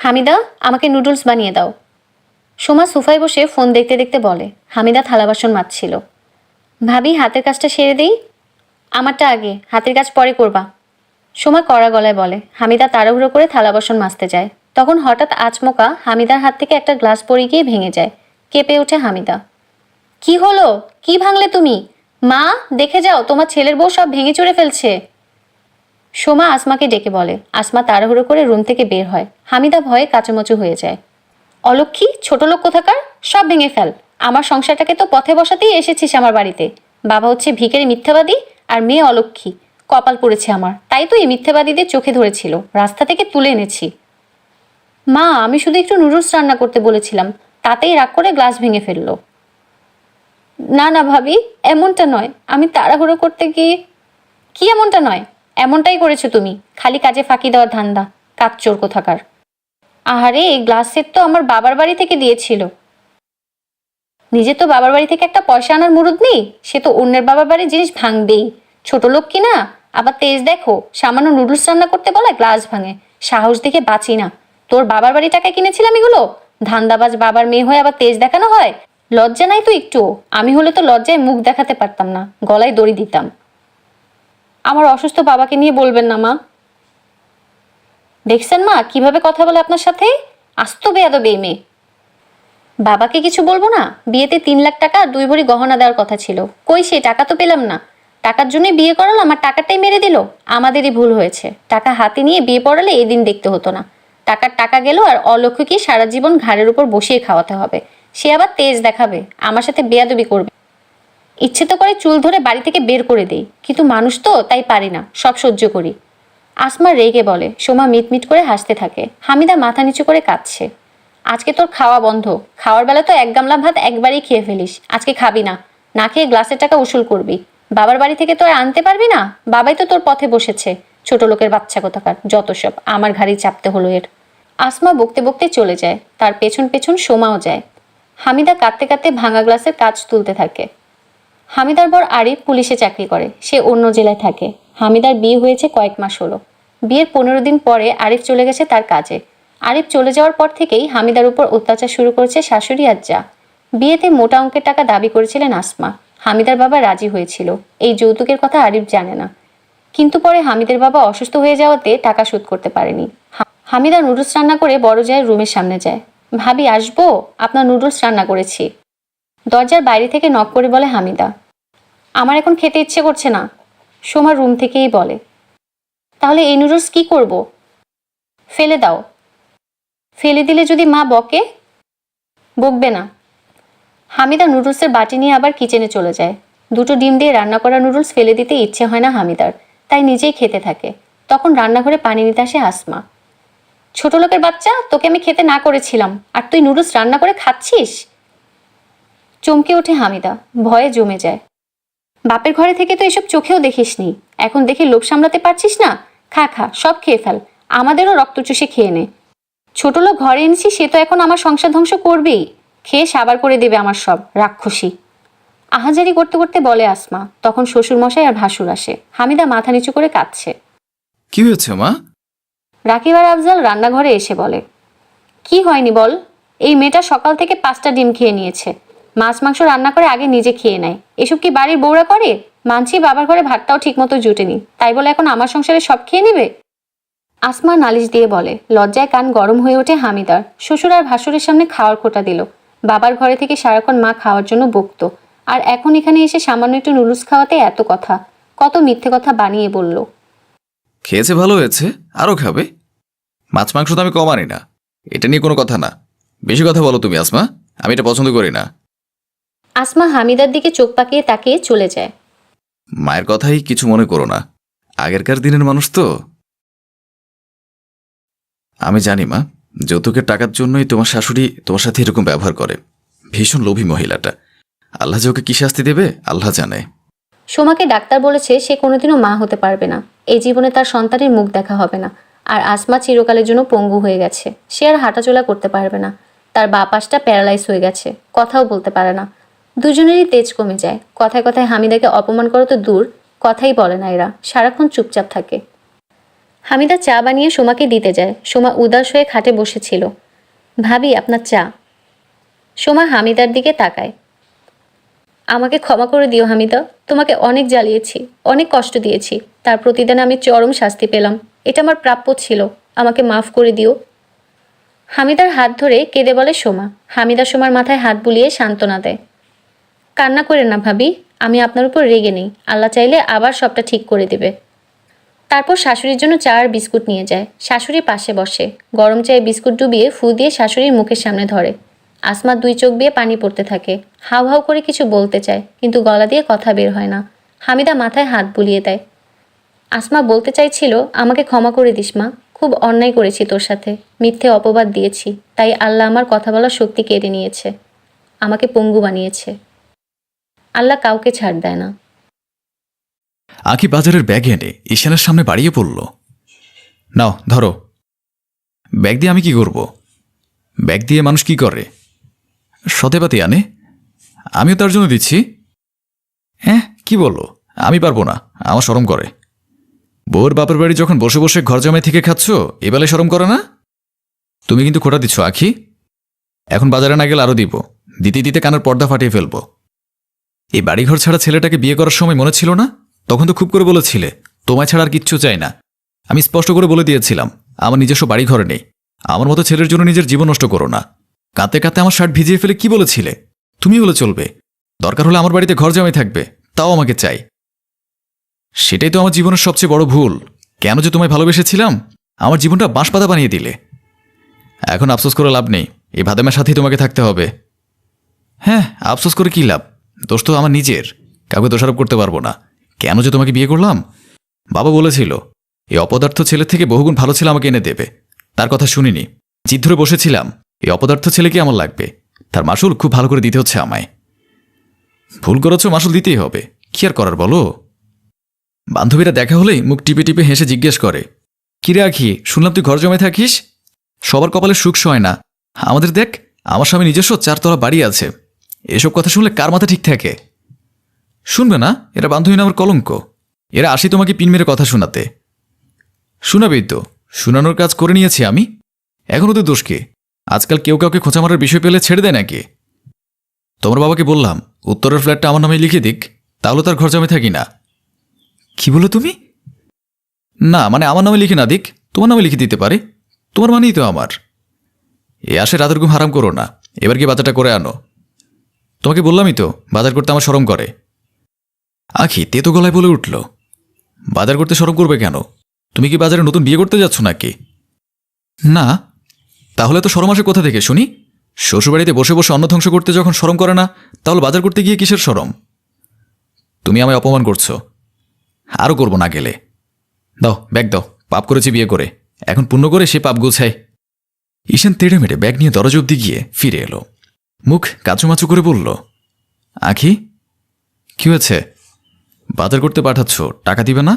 হামিদা, আমাকে নুডলস বানিয়ে দাও। সোমা সোফায় বসে ফোন দেখতে দেখতে বলে। হামিদা থালা বাসন মাজছিল। ভাবি, হাতের কাজটা সেরে দিই। আমারটা আগে, হাতের কাজ পরে করবা। সোমা কড়া গলায় বলে। হামিদা তাড়াহুড়ো করে থালা বাসন মাজতে যায়। তখন হঠাৎ আচমকা হামিদার হাত থেকে একটা গ্লাস পড়ে গিয়ে ভেঙে যায়। কেঁপে ওঠে হামিদা। কি হলো? কি ভাঙলে তুমি? মা, দেখে যাও, তোমার ছেলের বউ সব ভেঙে চুরে ফেলছে। সোমা আসমাকে ডেকে বলে। আসমা তাড়াহুড়ো করে রুম থেকে বের হয়। হামিদা ভয়ে কাচুমাচু হয়ে যায়। অলক্ষী, ছোট লোক কোথাকার, সব ভেঙে ফেল। আমার সংসারটাকে তো পথে বসাতেই এসেছিস আমার বাড়িতে। বাবা হচ্ছে ভিখারি মিথ্যাবাদী, আর মেয়ে অলক্ষী। কপাল পড়েছে আমার, তাই তো এই মিথ্যাবাদীদের চোখে ধরেছিল, রাস্তা থেকে তুলে এনেছি। মা, আমি শুধু একটু নুডলস রান্না করতে বলেছিলাম, তাতেই রাগ করে গ্লাস ভেঙে ফেললো। না না ভাবি, এমনটা নয়, আমি তাড়াহুড়ো করতে গিয়ে। কি এমনটা নয়? এমনটাই করেছো তুমি, খালি কাজে ফাঁকি দেওয়ার ধান্দা, কাচ্চোর কোথাকার। আহারে, এই গ্লাস সেট তো আমার বাবার বাড়ি থেকে দিয়েছিল। নিজে তো বাবার বাড়ি থেকে একটা পয়সা আনার মুরুদ নেই, সে তো অন্যের বাবার বাড়ির জিনিস ভাঙবেই। ছোট লোক কি না? আবার তেজ দেখো, সামান্য নুডলস রান্না করতে বলে গ্লাস ভাঙে। সাহস দেখে বাঁচি না। তোর বাবার বাড়ি টাকায় কিনেছিলাম এগুলো? ধান্দাবাজ বাবার মেয়ে হয়ে আবার তেজ দেখানো হয়? লজ্জা নাই তো একটু? আমি হলে তো লজ্জায় মুখ দেখাতে পারতাম না, গলায় দড়ি দিতাম। আমার অসুস্থ বাবাকে নিয়ে বলবেন না মা। দেখছেন মা কিভাবে কথা বলে আপনার সাথে? আস্ত বেয়াদব এই মেয়ে। বাবাকে কিছু বলবো না? বিয়েতে 3 লাখ টাকা 2 ভরি গহনা দেওয়ার কথা ছিল, কই সে টাকা তো পেলাম না। টাকার জন্যই বিয়ে করালো, আমার টাকাটাই মেরে দিল। আমাদেরই ভুল হয়েছে, টাকা হাতে নিয়ে বিয়ে পড়ালে এই দিন দেখতে হতো না। টাকার টাকা গেল, আর অলক্ষকে সারা জীবন ঘাড়ের উপর বসিয়ে খাওয়াতে হবে। সে আবার তেজ দেখাবে, আমার সাথে বেয়াদবি করবে। ইচ্ছে তো করে চুল ধরে বাড়ি থেকে বের করে দেই, কিন্তু মানুষ তো, তাই পারি না, সব সহ্য করি। আসমা রেগে বলে। সোমা মিটমিট করে হাসতে থাকে। হামিদা মাথা নিচু করে কাঁদছে। আজকে তোর খাওয়া বন্ধ। খাওয়ার বেলা তো 1 গামলা ভাত একবারই খেয়ে ফেলিস, আজকে খাবি না। না খেয়ে গ্লাসের টাকা উসুল করবি। বাবার বাড়ি থেকে তো আর আনতে পারবি না, বাবাই তো তোর পথে বসেছে। ছোট লোকের বাচ্চা কোথাকার, যত সব, আমার ঘাড়ি চাপতে হলো এর। আসমা বকতে বকতে চলে যায়, তার পেছন পেছন সোমাও যায়। হামিদা কাঁদতে কাঁদতে ভাঙা গ্লাসের কাজ তুলতে থাকে। হামিদার বর আরিফ পুলিশে চাকরি করে, সে অন্য জেলায় থাকে। হামিদার বিয়ে হয়েছে কয়েক মাস হলো। বিয়ের 15 দিন পরে আরিফ চলে গেছে তার কাজে। আরিফ চলে যাওয়ার পর থেকেই হামিদার উপর অত্যাচার শুরু করেছে শাশুড়ি আর যা। বিয়েতে মোটা অঙ্কের টাকা দাবি করেছিলেন আসমা। হামিদার বাবা রাজি হয়েছিল। এই যৌতুকের কথা আরিফ জানে না, কিন্তু পরে হামিদের বাবা অসুস্থ হয়ে যাওয়াতে টাকা শোধ করতে পারেনি। হামিদা নুডলস রান্না করে বড় জায়ের রুমের সামনে যায়। ভাবি, আসবো? আপনার নুডলস রান্না করেছি। দরজার বাইরে থেকে নক করে বলে হামিদা। আমার এখন খেতে ইচ্ছে করছে না, সোমা রুম থেকেই বলে। তাহলে এই নুডলস কি করব? ফেলে দাও। ফেলে দিলে যদি মা বকে? বকবে না। হামিদা নুডলসের বাটি নিয়ে আবার কিচেনে চলে যায়। 2টো ডিম দিয়ে রান্না করা নুডলস ফেলে দিতে ইচ্ছে হয় না হামিদার, তাই নিজেই খেতে থাকে। তখন রান্নাঘরে পানি নিতে আসে আসমা। ছোট লোকের বাচ্চা, তোকে আমি খেতে না করেছিলাম, আর তুই নুডলস রান্না করে খাচ্ছিস? চমকে ওঠে হামিদা, ভয়ে জমে যায়। বাপের ঘরে থেকে তো এসব চোখেও দেখিসনি, এখন দেখে লোভ সামলাতে পারছিস না? খা খা, সব খেয়ে ফেল, আমাদেরও রক্ত চুষে খেয়ে নে। ছোট লোক ঘরে এনেছি, সে তো এখন আমার সংসার ধ্বংস করবেই। খেয়ে সাবার করে দেবে আমার সব, রাক্ষসী। আহাজারি করতে করতে বলে আসমা। তখন শ্বশুর মশাই আর ভাসুর আসে। হামিদা মাথা নিচু করে কাঁদছে। কি হয়েছে মা? রাকিব আর আফজাল রান্নাঘরে এসে বলে। কি হয়নি বল? এই মেয়েটা সকাল থেকে 5টা ডিম খেয়ে নিয়েছে, মাছ মাংস রান্না করে আগে নিজে খেয়ে নেয়। এসব কি বাড়ির বউরা করে? মানছি বাবার ঘরে ভাতটাও ঠিক মতো জুটেনি, তাই বলে এখন আমার সংসারে সব খেয়ে নেবে? আসমা নালিশ দিয়ে বলে। লজ্জায় কান গরম হয়ে ওঠে হামিদার। শ্বশুর আর ভাসুরের সামনে খাওয়ার খোঁটা দিল। বাবার ঘরে থেকে সারাক্ষণ মা খাওয়ার জন্য বকতো, আর এখন এখানে এসে সামান্য একটু নুডলস খাওয়াতে এত কথা, কত মিথ্যে কথা বানিয়ে বলল। খেয়েছে ভালো হয়েছে, আরও খাবে। মাছ মাংস তো আমি কম আনি না, এটা নিয়ে কোনো কথা না। বেশি কথা বলো তুমি আসমা, আমি এটা পছন্দ করি না। আসমা হামিদার দিকে চোখ পাকিয়ে তাকিয়ে চলে যায়। মায়ের কথাই কিছু মনে করো না, আগেরকার দিনের মানুষ তো। আমি জানি মা, যৌতুকের টাকার জন্যই তোমার শাশুড়ি তোমার সাথে এরকম ব্যবহার করে। ভীষণ লোভী মহিলাটা। আল্লাহ যে ওকে কি শাস্তি দেবে আল্লাহ জানে। সোমাকে ডাক্তার বলেছে সে কোনোদিনও মা হতে পারবে না, এই জীবনে তার সন্তানের মুখ দেখা হবে না। আর আসমা চিরকালের জন্য পঙ্গু হয়ে গেছে, সে আর হাঁটাচলা করতে পারবে না। তার বাঁ পাশটা প্যারালাইজ হয়ে গেছে, কথাও বলতে পারে না। দুজনেরই তেজ কমে যায়। কথায় কথায় হামিদাকে অপমান করো তো দূর, কথাই বলে না এরা, সারাক্ষণ চুপচাপ থাকে। হামিদা চা বানিয়ে সোমাকে দিতে যায়। সোমা উদাস হয়ে খাটে বসেছিল। ভাবি, আপনার চা। সোমা হামিদার দিকে তাকায়। আমাকে ক্ষমা করে দিও হামিদা, তোমাকে অনেক জ্বালিয়েছি, অনেক কষ্ট দিয়েছি, তার প্রতিদানে আমি চরম শাস্তি পেলাম। এটা আমার প্রাপ্য ছিল, আমাকে মাফ করে দিও। হামিদার হাত ধরে কেঁদে বলে সোমা। হামিদা সোমার মাথায় হাত বুলিয়ে সান্ত্বনা দেয়। কান্না করেন না ভাবি, আমি আপনার উপর রেগে নেই, আল্লাহ চাইলে আবার সবটা ঠিক করে দেবে। তারপর শাশুড়ির জন্য চা আর বিস্কুট নিয়ে যায়। শাশুড়ি পাশে বসে গরম চায়ে বিস্কুট ডুবিয়ে ফু দিয়ে শাশুড়ির মুখের সামনে ধরে। আসমা দুই চোখ দিয়ে পানি পড়তে থাকে। হাউ হাউ করে কিছু বলতে চায়, কিন্তু গলা দিয়ে কথা বের হয় না। হামিদা মাথায় হাত বুলিয়ে দেয়। আসমা বলতে চাইছিল, আমাকে ক্ষমা করে দিস মা, খুব অন্যায় করেছি তোর সাথে, মিথ্যে অপবাদ দিয়েছি, তাই আল্লাহ আমার কথা বলার শক্তি কেড়ে নিয়েছে, আমাকে পঙ্গু বানিয়েছে। আল্লাহ কাউকে ছাড় দেয় না। আঁকি বাজারের ব্যাগ এনে ঈশানের সামনে বাড়িয়ে পড়ল। নাও ধরো। ব্যাগ দিয়ে আমি কি করব? ব্যাগ দিয়ে মানুষ কি করে? সতেপাতি আনে, আমিও তার জন্য দিচ্ছি। হ্যাঁ, কি বললো? আমি পারবো না, আমার শরম করে। বউর বাপের বাড়ি যখন বসে বসে ঘর জামাই থেকে খাচ্ছ, এবেলে শরম করে না? তুমি কিন্তু খোটা দিচ্ছ আখি। এখন বাজারে না গেলে আরও দিব, দিতে দিতে কানের পর্দা ফাটিয়ে ফেলবো। এই বাড়িঘর ছাড়া ছেলেটাকে বিয়ে করার সময় মনে ছিল না? তখন তো খুব করে বলেছিলে তোমায় ছাড়া আর কিচ্ছু চাই না। আমি স্পষ্ট করে বলে দিয়েছিলাম আমার নিজস্ব বাড়িঘরে নেই, আমার মতো ছেলের জন্য নিজের জীবন নষ্ট করো না। কাঁদতে কাঁদতে আমার শার্ট ভিজিয়ে ফেলে কি বলেছিলে? তুমি বলে চলবে, দরকার হলে আমার বাড়িতে ঘর জামাই থাকবে, তাও আমাকে চাই। সেটাই তো আমার জীবনের সবচেয়ে বড় ভুল। কেন যে তোমায় ভালোবেসেছিলাম, আমার জীবনটা বাঁশপাতা বানিয়ে দিলে। এখন আফসোস করে লাভ নেই, এই ভাদামের সাথেই তোমাকে থাকতে হবে। হ্যাঁ, আফসোস করে কী লাভ? দোষ তো আমার নিজের, কাউকে দোষারোপ করতে পারবো না। কেন যে তোমাকে বিয়ে করলাম? বাবা বলেছিল এই অপদার্থ ছেলে থেকে বহুগুণ ভালো ছেলে আমাকে এনে দেবে, তার কথা শুনিনি, জিদ ধরে বসেছিলাম এই অপদার্থ ছেলেকে আমার লাগবে, তার মাসুল খুব ভালো করে দিতে হচ্ছে আমায়। ভুল করেছ, মাসুল দিতেই হবে, কি আর করার বলো। বান্ধবীরা দেখা হলেই মুখ টিপে টিপে হেসে জিজ্ঞেস করে, কিরে আখি, শুনলাম তুই ঘর জমায় থাকিস? সবার কপালে সুখ হয় না, আমাদের দেখ, আমার স্বামী নিজস্ব 4 তলা বাড়ি আছে। এসব কথা শুনলে কার মাথা ঠিক থাকে? শুনবে না, এরা বান্ধবী নামের কলঙ্ক। এরা আসি তোমাকে পিন মেরে কথা শোনাতে। শোনাবেই তো, শোনানোর কাজ করে নিয়েছি আমি। এখন ওদের দোষ কি? আজকাল কেউ কাউকে খোঁচা মারার বিষয় পেলে ছেড়ে দেয় নাকি? তোমার বাবাকে বললাম উত্তরের ফ্ল্যাটটা আমার নামে লিখে দিক, তাহলে তার ঘর জমে থাকি না। কি বলো তুমি? না মানে আমার নামে লিখে না দিক, তোমার নামে লিখে দিতে পারে, তোমার মানেই তো আমার। এ আসে রাতের ঘুম হারাম করো না, এবার কি বাজারটা করে আনো। তোমাকে বললামই তো বাজার করতে আমার শরম করে। আখি তেতো গলায় বলে উঠল, বাজার করতে শরম করবে কেন? তুমি কি বাজারে নতুন বিয়ে করতে যাচ্ছ নাকি? না। তাহলে তো শরম আসে কোথা থেকে শুনি? শ্বশুরবাড়িতে বসে বসে অন্ন ধ্বংস করতে যখন শরম করে না, তাহলে বাজার করতে গিয়ে কিসের শরম? তুমি আমায় অপমান করছো। আরও করবো না গেলে। দাও ব্যাগ দাও, পাপ করেছি বিয়ে করে, এখন পুণ্য করে সে পাপ গোছায়। ঈশান তেড়ে মেড়ে ব্যাগ নিয়ে দরজা অব্দি গিয়ে ফিরে এলো। মুখ কাচুমাচু করে বলল, আখি কি হয়েছে? বাজার করতে পাঠাচ্ছ, টাকা দিবে না?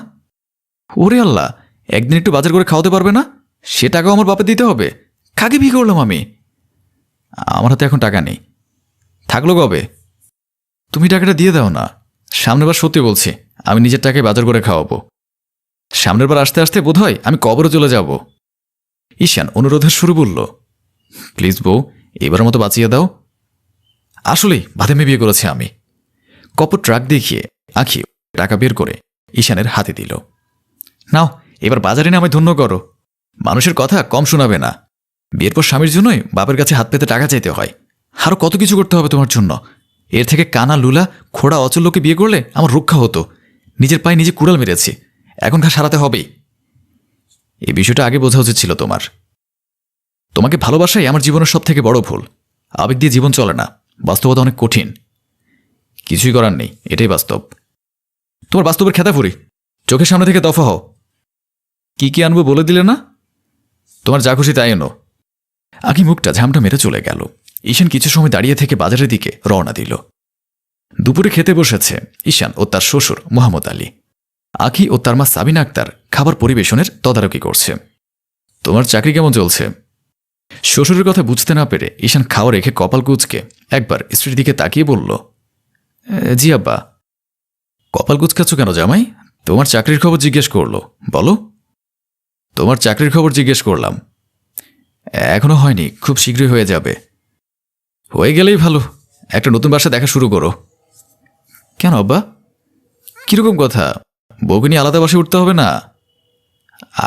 ওরে আল্লাহ, একদিন একটু বাজার করে খাওয়াতে পারবে না? সে টাকাও আমার বাপে দিতে হবে? কাকে বিয়ে করলাম আমি? আমার হাতে এখন টাকা নেই। থাকলো কবে? তুমি টাকাটা দিয়ে দাও না। সামনের বার সত্যি বলছি, আমি নিজের টাকায় বাজার করে খাওয়াবো। সামনের বার আসতে আসতে বোধ হয় আমি কবরে চলে যাব। ঈশান অনুরোধের সুরে বলল, প্লিজ বউ, এবারের মতো বাঁচিয়ে দাও। আসলেই বাদামে বিয়ে করেছি আমি। কপর ট্রাক দেখিয়ে আঁখি টাকা বের করে ঈশানের হাতে দিল। নাও, এবার বাজারে না আমায় ধন্য করো। মানুষের কথা কম শোনাবে না। বিয়ের পর স্বামীর জন্যই বাপের কাছে হাত পেতে টাকা চাইতে হয়। আরও কত কিছু করতে হবে তোমার জন্য। এর থেকে কানা লুলা খোড়া অচল লোকে বিয়ে করলে আমার রক্ষা হতো। নিজের পায়ে নিজে কুড়াল মেরেছি, এখন ঘা সারাতে হবেই। এই বিষয়টা আগে বোঝা উচিত ছিল তোমার। তোমাকে ভালোবাসাই আমার জীবনের সব থেকে বড় ভুল। আবেগ দিয়ে জীবন চলে না, বাস্তবতা অনেক কঠিন। কিছুই করার নেই, এটাই বাস্তব। তোমার বাস্তবের খেতা ফুরি, চোখের সামনে থেকে দফা হও। কি কি আনবো বলে দিলে না? তোমার যা খুশি তাই এনো। আঁকি মুখটা ঝামটা মেরে চলে গেল। ঈশান কিছু সময় দাঁড়িয়ে থেকে বাজারের দিকে রওনা দিল। দুপুরে খেতে বসেছে ঈশান ও তার শ্বশুর মোহাম্মদ আলী। আঁকি ও তার মা সাবিনা আক্তার খাবার পরিবেশনের তদারকি করছে। তোমার চাকরি কেমন চলছে? শ্বশুরের কথা বুঝতে না পেরে ঈশান খাওয়া রেখে কপাল কুঁচকে একবার স্ত্রীর দিকে তাকিয়ে বলল, জি আব্বা। কপাল কুঁচকাচ্ছ কেন জামাই? তোমার চাকরির খবর জিজ্ঞেস করলো, বলো। তোমার চাকরির খবর জিজ্ঞেস করলাম। এখনো হয়নি, খুব শীঘ্রই হয়ে যাবে। হয়ে গেলেই ভালো, একটা নতুন বাসা দেখা শুরু করো। কেন আব্বা, কিরকম কথা? বউকে নিয়ে আলাদা বাসায় উঠতে হবে না?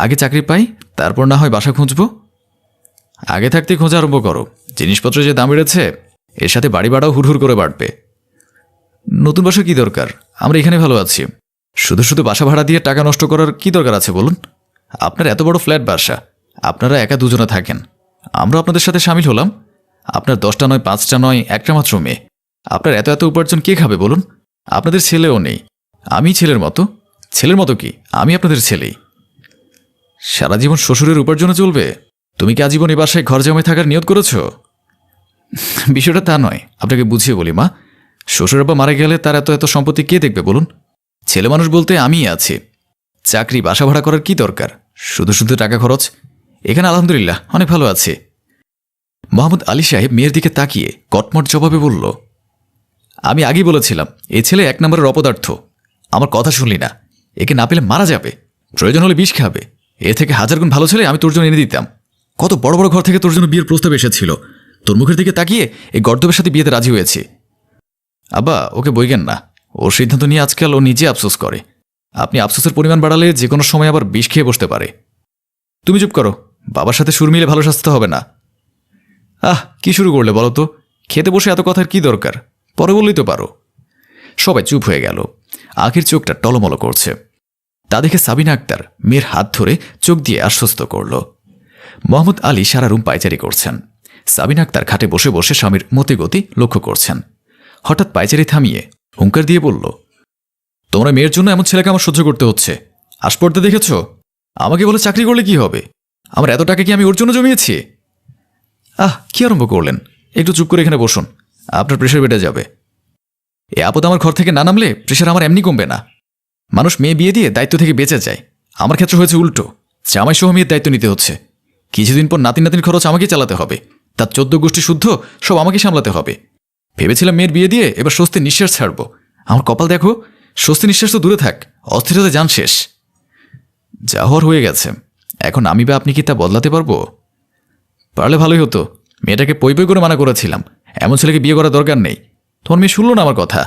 আগে চাকরি পাই, তারপর না হয় বাসা খুঁজবো। আগে থাকতে খোঁজা আরম্ভ করো। জিনিসপত্রের যে দাম বেড়েছে, এর সাথে বাড়ি ভাড়াও হুড়হুড় করে বাড়বে। নতুন বাসা কি দরকার? আমরা এখানে ভালো আছি। শুধু শুধু বাসা ভাড়া দিয়ে টাকা নষ্ট করার কি দরকার আছে বলুন? আপনার এত বড় ফ্ল্যাট বাসা, আপনারা একা দুজনে থাকেন, আমরা আপনাদের সাথে সামিল হলাম। আপনার 10টা নয়, 5টা নয়, একটা মাত্র মেয়ে। আপনার এত এত উপার্জন কে খাবে বলুন? আপনাদের ছেলেও নেই। আমি ছেলের মতো। ছেলের মতো কি, আমি আপনাদের ছেলেই। সারা জীবন শ্বশুরের উপার্জনে চলবে? তুমি কি আজীবন এই বাসায় ঘর জমায় থাকার নিয়ত করেছ? বিষয়টা তা নয়, আপনাকে বুঝিয়ে বলি মা। শ্বশুর আব্বা মারা গেলে তার এত এত সম্পত্তি কে দেখবে বলুন? ছেলে মানুষ বলতে আমিই আছি। চাকরি বাসা ভাড়া করার কি দরকার? শুধু শুধু টাকা খরচ। এখানে আলহামদুলিল্লাহ অনেক ভালো আছে। মোহাম্মদ আলী সাহেব মেয়ের দিকে তাকিয়ে কটমট জবাবে বলল, আমি আগেই বলেছিলাম এই ছেলে 1 নম্বরের অপদার্থ। আমার কথা শুনলি না। একে না পেলে মারা যাবে, প্রয়োজন হলে বিষ খাবে। এর থেকে 1000 গুণ ভালো ছেলে আমি তোর জন্য এনে দিতাম। কত বড় বড় ঘর থেকে তোর জন্য বিয়ের প্রস্তাব এসেছিল, তোর মুখের দিকে তাকিয়ে এই গর্দবের সাথে বিয়েতে রাজি হয়েছি। আব্বা, ওকে বইগেন না। ওর সিদ্ধান্ত নিয়ে আজকাল ও নিজে আফসোস করে। আপনি আফসোসের পরিমাণ বাড়ালে যে কোনো সময় আবার বিষ খেয়ে বসতে পারে। তুমি চুপ করো, বাবার সাথে সুর মিলে ভালো স্বাস্থ্য হবে না। কি শুরু করলে বলো তো? খেতে বসে এত কথার কি দরকার? পরে বললেই তো পারো। সবাই চুপ হয়ে গেল। আখির চোখটা টলমল করছে। তা দেখে সাবিনা আক্তার মেয়ের হাত ধরে চোখ দিয়ে আশ্বস্ত করল। মোহাম্মদ আলী সারা রুম পায়চারি করছেন। সাবিনা আক্তার খাটে বসে বসে স্বামীর মতিগতি লক্ষ্য করছেন। হঠাৎ পায়চারি থামিয়ে হুঙ্কার দিয়ে বলল, তোমরা মেয়ের জন্য এমন ছেলেকে আমার সহ্য করতে হচ্ছে। আসপর্দা দেখেছ? আমাকে বলে চাকরি করলে কি হবে? আমার এত টাকা কি আমি ওর জন্য জমিয়েছি? কি আরম্ভ করলেন? একটু চুপ করে এখানে বসুন, আপনার প্রেশার বেড়ে যাবে। এ আপদ আমার ঘর থেকে না নামলে প্রেশার আমার এমনি কমবে না। মানুষ মেয়ে বিয়ে দিয়ে দায়িত্ব থেকে বেঁচে যায়, আমার ক্ষেত্রে হয়েছে উল্টো। জামাই সহ মেয়ের দায়িত্ব নিতে হচ্ছে। কিছুদিন পর নাতিন নাতিন খরচ আমাকেই চালাতে হবে, তার 14 গোষ্ঠী শুদ্ধ সব আমাকে সামলাতে হবে। ভেবেছিলাম মেয়ের বিয়ে দিয়ে এবার স্বস্তি নিঃশ্বাস ছাড়ব। আমার কপাল দেখো, স্বস্তি নিঃশ্বাস তো দূরে থাক, অস্থিরতায় যান শেষ। যা হওয়ার হয়ে গেছে, এখন আমি বা আপনি কি তা বদলাতে পারবো? পারলে ভালোই হতো। মেয়েটাকে পই পই করে মানা করেছিলাম, এমন ছেলেকে বিয়ে করার দরকার নেই। তোমার মেয়ে শুনল না আমার কথা,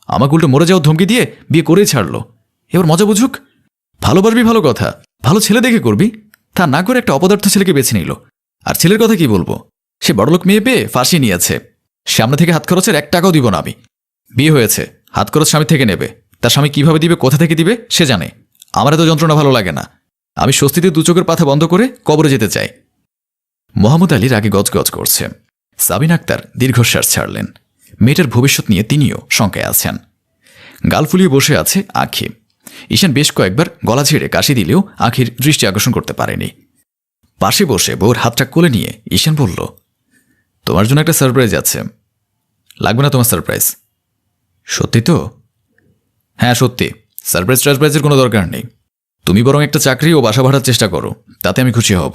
আমাকে উল্টো মরে যাওয়ার ধমকি দিয়ে বিয়ে করেই ছাড়লো। এবার মজা বুঝুক। ভালোবাসবি ভালো কথা, ভালো ছেলে দেখে করবি, তা না করে একটা অপদার্থ ছেলেকে বেছে নিল। আর ছেলের কথা কি বলবো? সে বড়লোক মেয়ে পেয়ে ফাঁসি নিয়েছে। সামনে থেকে হাত খরচের 1 টাকাও দিব না আমি। বিয়ে হয়েছে, হাত খরচ স্বামী থেকে নেবে। তার স্বামী কিভাবে দিবে, কোথা থেকে দিবে সে জানে। আমার এত যন্ত্রণা ভালো লাগে না। আমি স্বস্তিতে 2 চোখের পাথা বন্ধ করে কবরে যেতে চাই। মোহাম্মদ আলীর আগে গজগজ করছে। সাবিনা আক্তার দীর্ঘশ্বাস ছাড়লেন। মেয়েটার ভবিষ্যৎ নিয়ে তিনিও শঙ্কায় আছেন। গাল ফুলিয়ে বসে আছে আখি। ঈশান বেশ কয়েকবার গলা ঝেড়ে কাশি দিলেও আখির দৃষ্টি আকর্ষণ করতে পারেনি। পাশে বসে বউর হাতটা কোলে নিয়ে ঈশান বলল, তোমার জন্য একটা সারপ্রাইজ আছে। লাগবে না তোমার সারপ্রাইজ? সত্যি তো? হ্যাঁ সত্যি। সারপ্রাইজের কোনো দরকার নেই। তুমি বরং একটা চাকরি ও বাসা ভাড়ার চেষ্টা করো, তাতে আমি খুশি হব।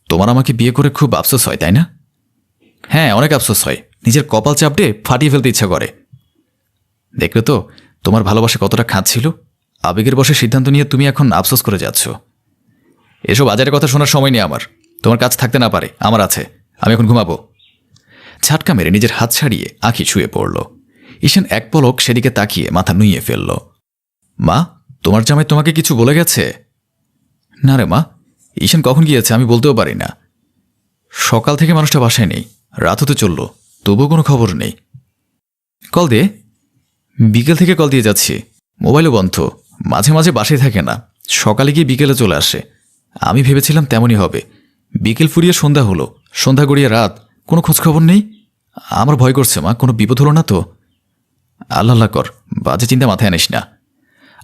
তোমার আমাকে বিয়ে করে খুব আফসোস হয়, তাই না? হ্যাঁ, অনেক আফসোস হয়। নিজের কপাল চাপড়ে ফাটিয়ে ফেলতে ইচ্ছা করে। দেখলে তো তোমার ভালোবাসা কতটা খাঁচ্ছিল। আবেগের বশে সিদ্ধান্ত নিয়ে তুমি এখন আফসোস করে যাচ্ছ। এসব আজারের কথা শোনার সময় নেই আমার। তোমার কাজ থাকতে না পারে, আমার আছে। আমি এখন ঘুমাবো। ঝাটকা মেরে নিজের হাত ছাড়িয়ে আঁখি শুয়ে পড়ল। ঈশান এক পলক সেদিকে তাকিয়ে মাথা নুইয়ে ফেলল। মা, তোমার জামাই তোমাকে কিছু বলে গেছে? না রে মা, ঈশান কখন গিয়েছে আমি বলতেও পারি না। সকাল থেকে মানুষটা বাসায় নেই, রাত হতে চলল, তবুও কোনো খবর নেই। কল দে। বিকেল থেকে কল দিয়ে যাচ্ছি, মোবাইলও বন্ধ। মাঝে মাঝে বাসায় থাকে না, সকালে গিয়ে বিকেলে চলে আসে। আমি ভেবেছিলাম তেমনই হবে। বিকেল ফুরিয়ে সন্ধ্যা হলো, সন্ধ্যা গড়িয়ে রাত, কোনো খোঁজখবর নেই। আমার ভয় করছে মা, কোনো বিপদ হলো না তো? আল্লাহ কর, বাজে চিন্তা মাথায় আনিস না।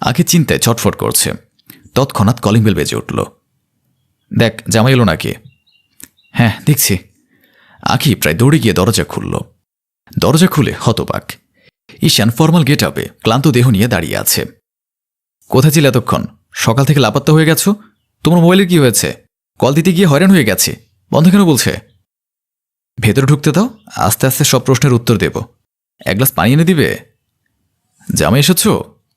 আগে চিন্তায় ছটফট করছে। তৎক্ষণাৎ কলিং বেল বেজে উঠল। দেখ জামাই এলো নাকি? হ্যাঁ দেখছি। আখি প্রায় দৌড়ে গিয়ে দরজা খুলল। দরজা খুলে হতবাক। ঈশান ফর্মাল গেট আপে ক্লান্ত দেহ নিয়ে দাঁড়িয়ে আছে। কোথায় ছিল এতক্ষণ? সকাল থেকে লাপাত্তা হয়ে গেছো। তোমার মোবাইলের কি হয়েছে? কল দিতে গিয়ে হয়রান হয়ে গেছে, বন্ধ কেন বলছে? ভেতরে ঢুকতে দাও, আস্তে আস্তে সব প্রশ্নের উত্তর দেব। 1 গ্লাস পানি এনে দিবে? জামাই এসেছো?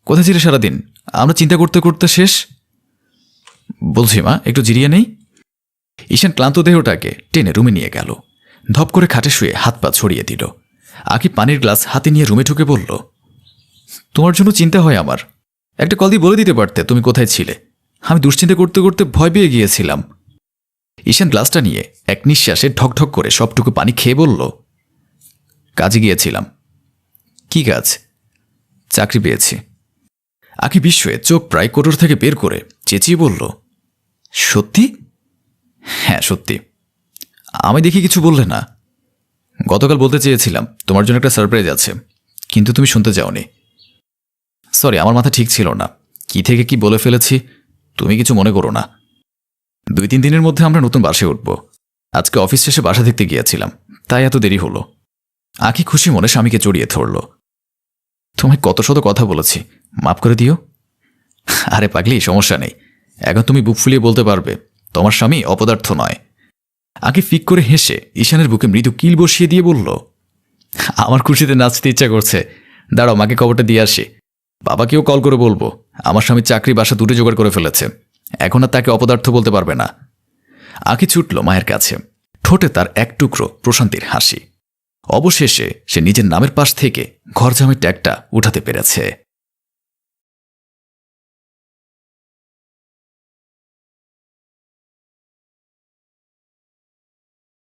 কোথায় ছিলে সারাদিন? আমরা চিন্তা করতে করতে শেষ। বলছি মা, একটু জিরিয়ে নেই। ঈশান ক্লান্ত দেহটাকে টেনে রুমে নিয়ে গেল। ধপ করে খাটে শুয়ে হাত পা ছড়িয়ে দিল। আকি পানির গ্লাস হাতে নিয়ে রুমে ঢুকে বলল, তোমার জন্য চিন্তা হয় আমার। একটা কল দিয়ে বলে দিতে পারতে তুমি কোথায় ছিলে। আমি দুশ্চিন্তা করতে করতে ভয় পেয়ে গিয়েছিলাম। ঈশান গ্লাসটা নিয়ে এক নিঃশ্বাসে ঢকঢক করে সবটুকু পানি খেয়ে বলল, কাজে গিয়েছিলাম। কি কাজ? চাকরি পেয়েছি। আকি বিস্ময়ে চোখ প্রায় কোটর থেকে বের করে চেঁচিয়ে বলল, সত্যি? হ্যাঁ সত্যি। আমি দেখি কিছু বললে না। গতকাল বলতে চেয়েছিলাম তোমার জন্য একটা সারপ্রাইজ আছে, কিন্তু তুমি শুনতে যাওনি। সরি, আমার মাথা ঠিক ছিল না। কি থেকে কি বলে ফেলেছি, তুমি কিছু মনে করো না। 2-3 দিনের মধ্যে আমরা নতুন বাসায় উঠব। আজকে অফিস শেষে বাসা দেখতে গিয়েছিলাম, তাই এত দেরি হলো। আঁখি খুশি মনে স্বামীকে জড়িয়ে ধরল। তোমায় কত শত কথা বলেছি, মাফ করে দিও। আরে পাগলি, সমস্যা নেই। এখন তুমি বুক ফুলিয়ে বলতে পারবে তোমার স্বামী অপদার্থ নয়। আঁখি ফিক করে হেসে ঈশানের বুকে মৃদু কিল বসিয়ে দিয়ে বলল, আমার খুশিতে নাচতে ইচ্ছা করছে। দাঁড়াও, মাকে খবরটা দিয়ে আসি। বাবাকেও কল করে বলবো আমার স্বামী চাকরি বাসা দুটো জোগাড় করে ফেলেছে, এখন আর তাকে অপদার্থ বলতে পারবে না। আঁখি ছুটল মায়ের কাছে, ঠোঁটে তার এক টুকরো প্রশান্তির হাসি। অবশেষে সে নিজের নামের পাশ থেকে ঘর জামাই ট্যাগটা উঠাতে পেরেছে।